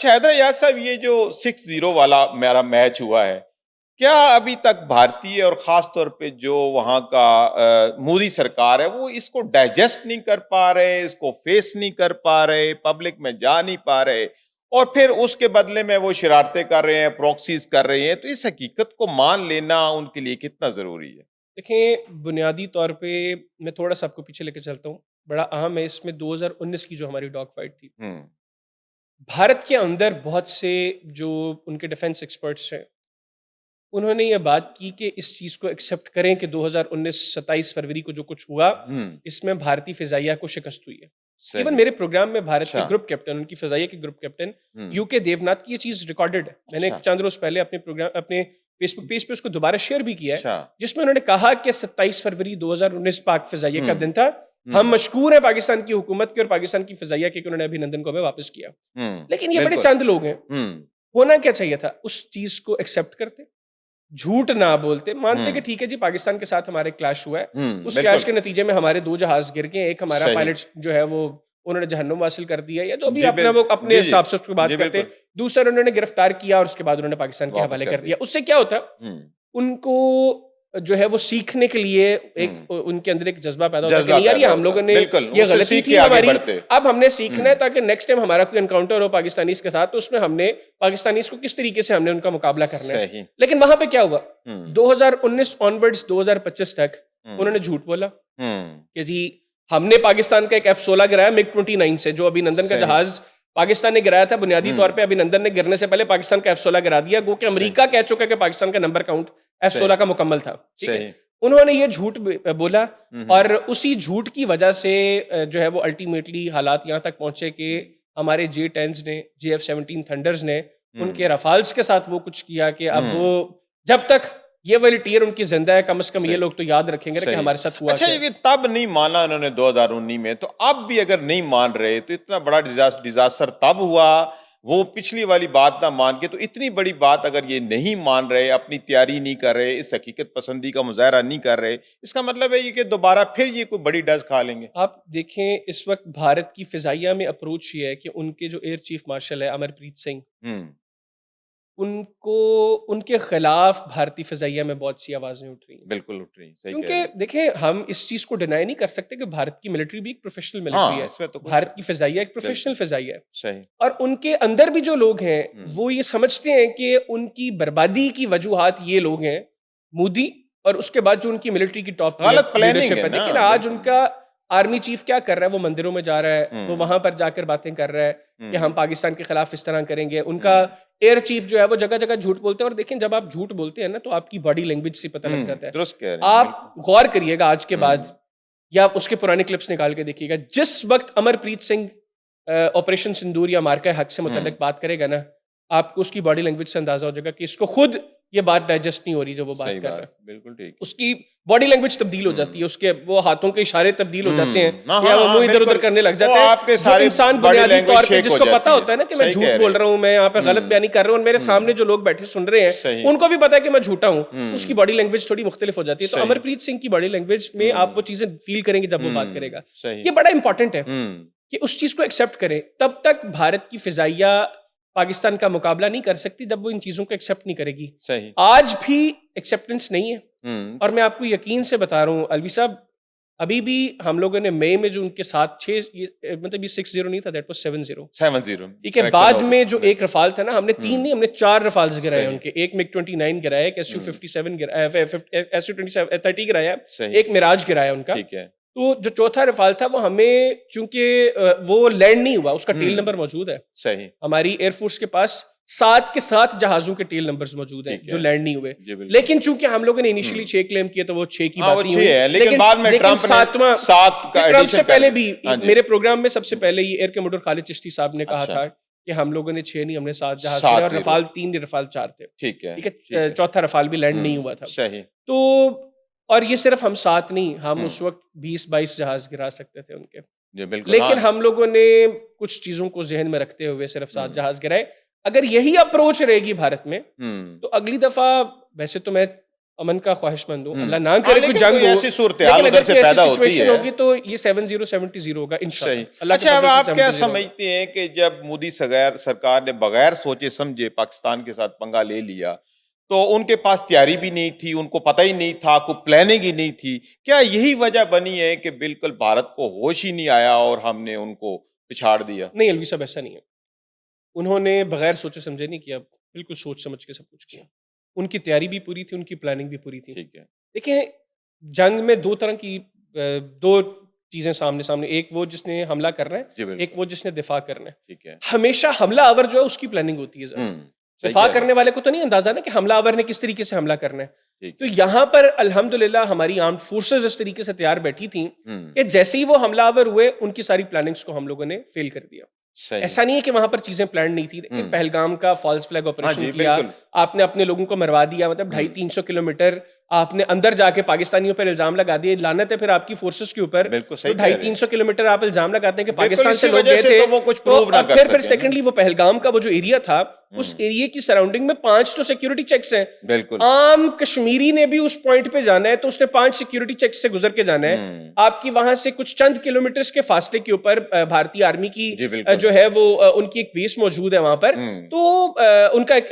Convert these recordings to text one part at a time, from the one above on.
शायद याद साहब, ये जो 6-0 वाला मेरा मैच हुआ है, क्या अभी तक भारतीय और खास तौर पे जो वहाँ का मोदी सरकार है, वो इसको डाइजेस्ट नहीं कर पा रहे, इसको फेस नहीं कर पा रहे, पब्लिक में जा नहीं पा रहे, और फिर उसके बदले में वो शरारतें कर रहे हैं, प्रॉक्सीज कर रहे हैं। तो इस हकीकत को मान लेना उनके लिए कितना जरूरी है? देखिए, बुनियादी तौर पे मैं थोड़ा-सा आपको पीछे लेके चलता हूँ। बड़ा अहम है इसमें 2019 की जो हमारी डॉग फाइट थी। हम्म। भारत के अंदर बहुत से जो उनके डिफेंस एक्सपर्ट्स हैं, उन्होंने ये बात की कि इस चीज़ को एक्सेप्ट करें कि 2019 27 फरवरी को जो कुछ हुआ, हम्म। इसमें भारतीय फ़िज़ाइया को शिकस्त हुई है। इवन सही। मेरे प्रोग्राम में भारत के अच्छा। ग्रुप कैप्टन, उनकी फ़िज़ाइया के ग्रुप कैप्टन हम्म। यूके देवनाथ की ये चीज़ रिकॉर्डेड है। मैंने अच्छा। चंद रोज़ पहले अपने फेसबुक पेज पे उसको दोबारा शेयर भी किया है, अच्छा। जिसमें उन्होंने कहा कि 27 फरवरी 2019 पाक फ़िज़ाइया का हम्म। दिन था। हम हम्म। मशकूर हैं पाकिस्तान की हुकूमत के और पाकिस्तान की फ़िज़ाइया के कि उन्होंने अभिनंदन को हमें वापस किया। लेकिन ये बड़े बिल्कुल। चंद लोग हैं। हम्म। होना क्या चाहिए था? उस चीज़ को एक्सेप्ट करते, झूठ ना बोलते, मानते कि हम्म। ठीक है जी, पाकिस्तान के साथ हमारे क्लैश हुआ है। उस क्लैश बिल्कुल। के नतीजे में हमारे 2 जहाज़ गिर गए, एक हमारा सही। पायलट जो है वो उन्होंने जहन्नुम हासिल कर दिया, या जो भी जी अपना वो अपने जी, जी। हिसाब से उसको बात जी, करते। बिल्कुल। दूसरा उन्होंने गिरफ्तार किया और उसके बाद उन्होंने पाकिस्तान के वापस हवाले कर कर दिया। दिया। उससे क्या होता? हुँ, उनको जो है वो सीखने के लिए एक हुँ। उनके अंदर एक जज़्बा पैदा होता है कि जज़्बा नहीं यार, ये पैदा हम होता लोगों है। ने बिल्कुल, ये उससे गलती सीख थी के आगे हमारी, बढ़ते। अब हमने हुँ, सीखना है ताकि नेक्स्ट टाइम हमारा कोई एनकाउंटर हो पाकिस्तानीज़ के साथ, तो उसमें हमने पाकिस्तानीज़ को किस तरीके से हमने उनका मुकाबला करना है। सही। लेकिन वहाँ पे क्या हुआ? हुँ, 2019 ऑनवर्ड्स 2025 तक हुँ, उन्होंने झूठ बोला हुँ। कि जी, हमने पाकिस्तान का एक F-16 गिराया मिग-29 से, जो अभिनंदन का सही। जहाज़ पाकिस्तान ने गिराया था। बुनियादी तौर हुँ, पे अभिनंदन ने गिरने से पहले पाकिस्तान का F-16 गिरा दिया, गो कि सही, अमेरिका कह चुका है कि पाकिस्तान का नंबर काउंट सही, F-16 का मुकम्मल था। ठीक है? सही। उन्होंने ये झूठ बोला, हुँ, हुँ, और उसी झूठ की वजह से जो है वो अल्टीमेटली हालात यहाँ तक पहुँचे कि हुँ, हमारे जे-10s ने, JF-17 थंडर्स ने उनके हुँ, रफ़ाल्स के साथ वो कुछ किया कि अब वो, हुँ। जब तक ये वाली टियर उनकी ज़िंदा है, कम से कम ये सही, लोग तो याद रखेंगे ना कि सही। हमारे साथ हुआ अच्छा, क्या है। ये तब नहीं माना उन्होंने 2019 में, तो अब भी अगर नहीं मान रहे, तो इतना बड़ा डिज़ास्टर तब हुआ, वो पिछली वाली बात ना मान के, तो इतनी बड़ी बात अगर ये नहीं मान रहे, अपनी तैयारी नहीं कर रहे, इस हकीकत पसंदी का मुज़ाहरा नहीं कर रहे, इसका मतलब है ये कि दोबारा फिर ये कोई बड़ी डज़ खा लेंगे। आप देखें, इस वक्त भारत की फ़िज़ाइया में अप्रोच ये है कि उनके जो एयर चीफ मार्शल है अमरप्रीत सिंह, हुँ। उनको, उनके खिलाफ भारतीय फ़िज़ाइया में बहुत सी आवाज़ें उठ रही हैं। बिल्कुल उठ रही, सही कह क्योंकि रहे हैं। देखें, हम इस चीज़ को डिनाई नहीं कर सकते कि भारत की मिलिट्री भी एक प्रोफ़ेशनल मिलिट्री हाँ, है। इसमें तो कोई भारत शक की नहीं। फ़िज़ाइया एक बिल्कुल, प्रोफ़ेशनल फ़िज़ाइया है। सही। और उनके अंदर भी जो लोग हैं, हुँ, वो ये समझते हैं कि उनकी बर्बादी की वजूहात ये लोग हैं, मोदी, और उसके बाद जो उनकी मिलिट्री की टॉप गलत प्लानिंग लीडरशिप है है। ना, देखिए ना, आज बिल्कुल। उनका आर्मी चीफ क्या कर रहा है? वो मंदिरों में जा रहा है, वो हुँ, वहाँ पर जाकर बातें कर रहा है कि हम हुँ, पाकिस्तान के खिलाफ इस तरह करेंगे। उनका हुँ, एयर चीफ जो है वो जगह-जगह झूठ बोलते हैं, और देखें, जब आप झूठ बोलते हैं ना, तो आपकी बॉडी लैंग्वेज से पता लग जाता है। दुरुस्त कह रहे हैं, बिल्कुल। आप गौर करिएगा आज के बाद, हुँ, या आप उसके पुराने क्लिप्स निकाल के देखिएगा। जिस वक़्त अमरप्रीत सिंह ऑपरेशन सिंदूर या मार्का हक से हुँ, मुतल्लिक बात करेगा ना, आपको उसकी बॉडी लैंग्वेज से अंदाज़ा हो जाएगा कि इसको खुद ये बात डाइजेस्ट नहीं हो रही जो वो बात सही कर रहा बात, है। बिल्कुल ठीक है। उसकी बॉडी लैंग्वेज तब्दील हो जाती है, हुँ, उसके वो हाथों के इशारे तब्दील हो जाते हैं, हाँ, या हाँ, वो हाँ, मुँह इधर-उधर बिल्कुल। करने लग वो जाता है। आपके जो सारे इंसान बॉडी बुनियादी लैंग्वेज तौर पे शेक हो जिसको पता जाती है। होता है ना कि मैं सही झूठ कह रहे बोल हैं। रहा हूँ, मैं यहाँ पे गलत हुँ, बयानी कर रहा हूँ, और मेरे सामने हुँ, जो लोग बैठे सुन रहे हैं, सही। उनको भी पता है कि मैं झूठा हूँ, तो उसकी हुँ, बॉडी लैंग्वेज थोड़ी मुख्तलिफ हो जाती है। तो सही। अमरप्रीत सिंह की बॉडी लैंग्वेज में आप वो हुँ, चीज़ें फ़ील करेंगे जब वो बात हुँ, करेगा। सही। ये बड़ा इंपॉर्टेंट है हुँ, कि उस चीज़ को एक्सेप्ट करें। तब तक भारत की फ़िज़ाइया पाकिस्तान का मुकाबला नहीं कर सकती, जब वो इन चीज़ों को एक्सेप्ट नहीं करेगी। सही। आज भी एक्सेप्टेंस नहीं है, हुँ, और मैं आपको यकीन से बता रहा हूँ अलवी साहब, अभी भी हम लोगों ने मई में जो उनके साथ 6 मतलब ये 60 नहीं था, दैट वाज़ 70। 70 ठीक है, करेक्शन बाद हो गई। में जो एक बिल्कुल। रफ़ाल था ना, हमने 3 हुँ, नहीं, हमने 4 रफ़ाल्स गिराए हैं सही। उनके। एक मिग-29 गिराया है, एक हुँ, SU-57 गिराया है, SU-27 30 गिराया है, सही। एक मिराज गिराया है उनका। ठीक है। तो जो चौथा रफ़ाल था वो हमें, चूँकि वो लैंड नहीं हुआ, उसका टेल हुँ, नंबर मौजूद है। सही। हमारी एयरफ़ोर्स के पास 7 के 7 जहाज़ों के टेल नंबर्स मौजूद हैं, ठीक जो है। लैंड नहीं हुए। जी, बिल्कुल। लेकिन चूँकि हम लोगों ने इनिशियली हुँ। 6 क्लेम किए, तो वो 6 की हाँ, वो बात ही 6 हुई। है, लेकिन लेकिन बाद में लेकिन ट्रंप ने 7वां, 7 ये का ट्रंप एडिशन से कर पहले दिया। भी हाँ जी। मेरे प्रोग्राम में सबसे हुँ, पहले ये एयर कमोडोर खालिद चिश्ती साहब ने कहा अच्छा, था कि हम लोगों ने 6 नहीं, हमने 7 जहाज़ गिराए, और 7-0 रफ़ाल 3 नहीं, रफ़ाल 4 थे। ठीक है, ठीक ठीक है, है। चौथा रफ़ाल भी लैंड नहीं हुँ, हुआ था। सही। तो, और ये सिर्फ़ हम 7 नहीं, हम हुँ, उस वक़्त 20-22 जहाज़ गिरा सकते थे उनके। जी, बिल्कुल, लेकिन हाँ। हम लोगों ने कुछ चीज़ों को ज़हन में रखते हुए सिर्फ़ 7 हुँ, जहाज़ गिराए। अगर यही अप्रोच रहेगी भारत में, हुँ, तो अगली दफ़ा, वैसे तो मैं अमन का ख्वाहिशमंद हूँ, अल्लाह ना हाँ, करे कुछ लेकिन जंग कोई हो, ऐसी सूरत-ए-हाल लेकिन उधर अगर से कोई ऐसी पैदा होती सिचुएशन है। होगी तो ये 70-70 होगा सही। इंशाल्लाह, अल्लाह के अच्छा, अब फजल से आप क्या 70 होगा। समझते हैं कि जब मोदी सरकार ने बगैर सोचे समझे पाकिस्तान के साथ पंगा ले लिया, तो उनके पास तैयारी भी नहीं थी, उनको पता ही नहीं था, कोई प्लानिंग ही नहीं थी। क्या यही वजह बनी है कि बिल्कुल भारत को होश ही नहीं आया और हमने उनको पिछाड़ दिया? नहीं अलवी साहब ऐसा नहीं है, उन्होंने बगैर सोचे समझे नहीं किया, बिल्कुल सोच समझ के सब कुछ किया। उनकी तैयारी भी पूरी थी, उनकी प्लानिंग भी पूरी थी। ठीक है। देखिए, जंग में 2 तरह की 2 चीज़ें सामने-सामने, एक वो जिसने हमला करना है, जी, बिल्कुल। एक वो जिसने दिफ़ा करना है। ठीक है। हमेशा हमलावर जो है उसकी प्लानिंग होती है ज़रा। सही दिफ़ा कह रहे करने हैं। वाले को तो नहीं अंदाज़ा ना कि हमलावर ने किस तरीके से हमला करना है। ठीक तो है। यहाँ पर अल्हम्दुलिल्लाह हमारी आर्म्ड फोर्सेस इस तरीके से तैयार बैठी थीं हुँ, कि जैसे ही वो हमलावर हुए, उनकी सारी प्लानिंग्स को हम लोगों ने फ़ेल कर दिया। सही। ऐसा नहीं है कि वहाँ पर चीज़ें प्लान्ड नहीं थी। देखिए, हुँ। पहलगाम का फ़ॉल्स फ्लैग हाँ ऑपरेशन जी, किया, बिल्कुल। आपने अपने लोगों को मरवा दिया, मतलब हुँ। 250-300 किलोमीटर आपने अंदर जाके पाकिस्तानियों पर इल्ज़ाम लगा दिए। लानत है फिर आपकी फोर्सेस के ऊपर, बिल्कुल जो सही कह रहे हैं। 250-300 किलोमीटर आप इल्ज़ाम लगाते हैं कि बिल्कुल, पाकिस्तान से इसी लोग वजह गए से थे। तो वो कुछ तो प्रूव ना अब कर फिर सके ना। सेकंडली वो पहलगाम का वो जो एरिया था, उस हुँ। एरिया की सराउंडिंग में 5 तो सिक्योरिटी चेक्स हैं। बिल्कुल। आम कश्मीरी ने भी उस पॉइंट पे जाना है तो उसने 5 सिक्योरिटी चेक्स से गुजर के जाना है। हुँ। आपकी वहां से कुछ चंद किलोमीटर्स के फासले के ऊपर भारतीय आर्मी की जी, बिल्कुल। जो है वो उनकी एक बेस मौजूद है वहां पर। हुँ। तो उनका एक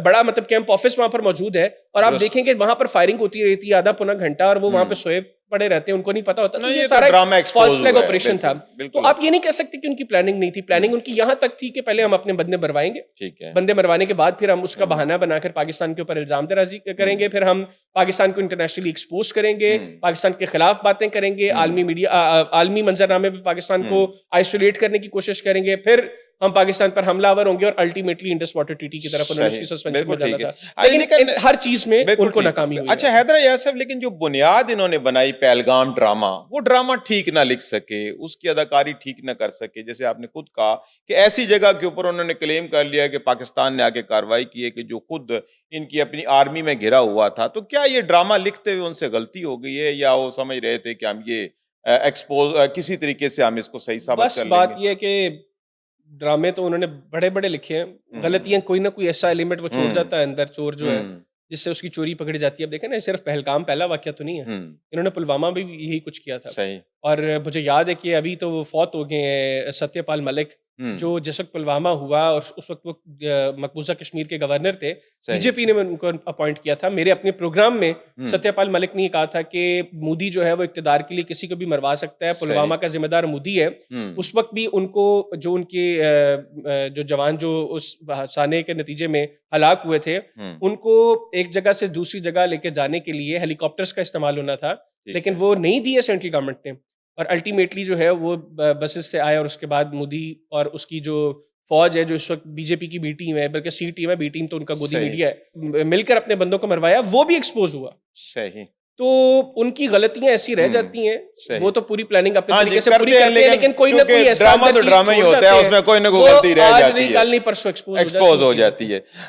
बड़ा मतलब कैंप ऑफिस वहां पर मौजूद है और आप दुरुस्त। देखेंगे वहां पर फायरिंग होती रहती है आधा पौना घंटा और वो वहां पे हुँ। सोए पड़े रहते हैं, उनको नहीं पता होता। तो नहीं, ये ये तो सारा ड्रामा फॉल्स एक्सपोज़ फ्लैग हुआ है। ऑपरेशन था। बिल्कुल, तो बिल्कुल। आप ये नहीं कह सकते कि उनकी प्लानिंग नहीं थी। प्लानिंग हुँ। उनकी यहाँ तक थी कि पहले हम अपने बंदे मरवाएंगे, ठीक है। बंदे मरवाने के बाद फिर हम उसका हुँ। बहाना बनाकर पाकिस्तान के ऊपर इल्जाम दराजी करेंगे, हुँ। फिर हम पाकिस्तान को इंटरनेशनली एक्सपोज करेंगे, हुँ। पाकिस्तान के खिलाफ बातें करेंगे, हुँ। आलमी मीडिया आलमी मंजरनामे पे पाकिस्तान को हुँ। आइसोलेट करने की कोशिश करेंगे, फिर हम पाकिस्तान पर हमलावर होंगे और अल्टीमेटली इंडस वाटर ट्रीटी की तरफ उन्होंने सही, उसकी सस्पेंशन बिल्कुल में जाना ठीक है। था। लेकिन लेकिन हर चीज में बिल्कुल उनको ठीक नाकामी है। हुई अच्छा, है। हैदरा यासर, लेकिन जो बुनियाद इन्होंने बनाई पहलगाम ड्रामा, वो ड्रामा ठीक ना लिख सके, उसकी अदाकारी ठीक ना कर सके। जैसे आपने खुद कहा कि ऐसी जगह के ऊपर उन्होंने क्लेम कर लिया कि पाकिस्तान ने आके कार्रवाई की है कि जो खुद इनकी अपनी आर्मी में घिरा हुआ था। तो क्या ये ड्रामा लिखते हुए उनसे गलती हो गई है या वो समझ रहे थे कि हम ये किसी तरीके से हम इसको सही साबित बस कर बात लेंगे? यह है कि ड्रामे तो उन्होंने बड़े-बड़े लिखे हैं, हुँ। गलतियाँ कोई ना कोई ऐसा एलिमेंट वो छोड़ हुँ। जाता है अंदर, चोर जो है, हुँ। जिससे उसकी चोरी पकड़ी जाती है। अब देखें ना, सिर्फ पहलगाम पहला वाकया तो नहीं है, हुँ। इन्होंने पुलवामा में भी यही कुछ किया था। सही। और मुझे याद है कि अभी तो वो फौत हो गए हैं सत्यपाल मलिक, हुँ। जो जिस वक़्त पुलवामा हुआ और उस वक़्त वो मकबूजा कश्मीर के गवर्नर थे, सही। बीजेपी ने उनको अपॉइंट किया था। मेरे अपने प्रोग्राम में हुँ। सत्यपाल मलिक ने ये कहा था कि मोदी जो है वो इक़्तिदार के लिए किसी को भी मरवा सकता है, सही। पुलवामा का ज़िम्मेदार मोदी है। हुँ। उस वक़्त भी उनको जो उनके जो जवान जो उस हादसाने के नतीजे में हलाक हुए थे, हुँ। उनको एक जगह से दूसरी जगह लेके जाने के लिए हेलीकॉप्टर्स का इस्तेमाल होना था, ठीक लेकिन है। वो नहीं दिए सेंट्रल गवर्नमेंट ने। और अल्टीमेटली जो है वो बसेस से आए और उसके बाद मोदी और उसकी जो फौज है, जो इस वक्त बीजेपी की बी टीम है, बल्कि सी टीम है, बी टीम तो उनका गोदी सही। मीडिया है, मिलकर अपने बंदों को मरवाया, वो भी एक्सपोज हुआ। सही। तो उनकी गलतियां ऐसी रह हुँ। जाती हैं। सही। वो तो पूरी प्लानिंग अपने हाँ जी, तरीके से पूरी करते हैं, करते हैं, लेकिन कोई ना चूँकि कोई ऐसा ड्रामा अंदर तो चीज ड्रामा ही छोड़ होता जाते है, हैं, उसमें कोई ना कोई वो गलती रह आज जाती नहीं है। कल नहीं परसों एक्सपोज एक्सपोज़ हो हो जाती जाती है। है।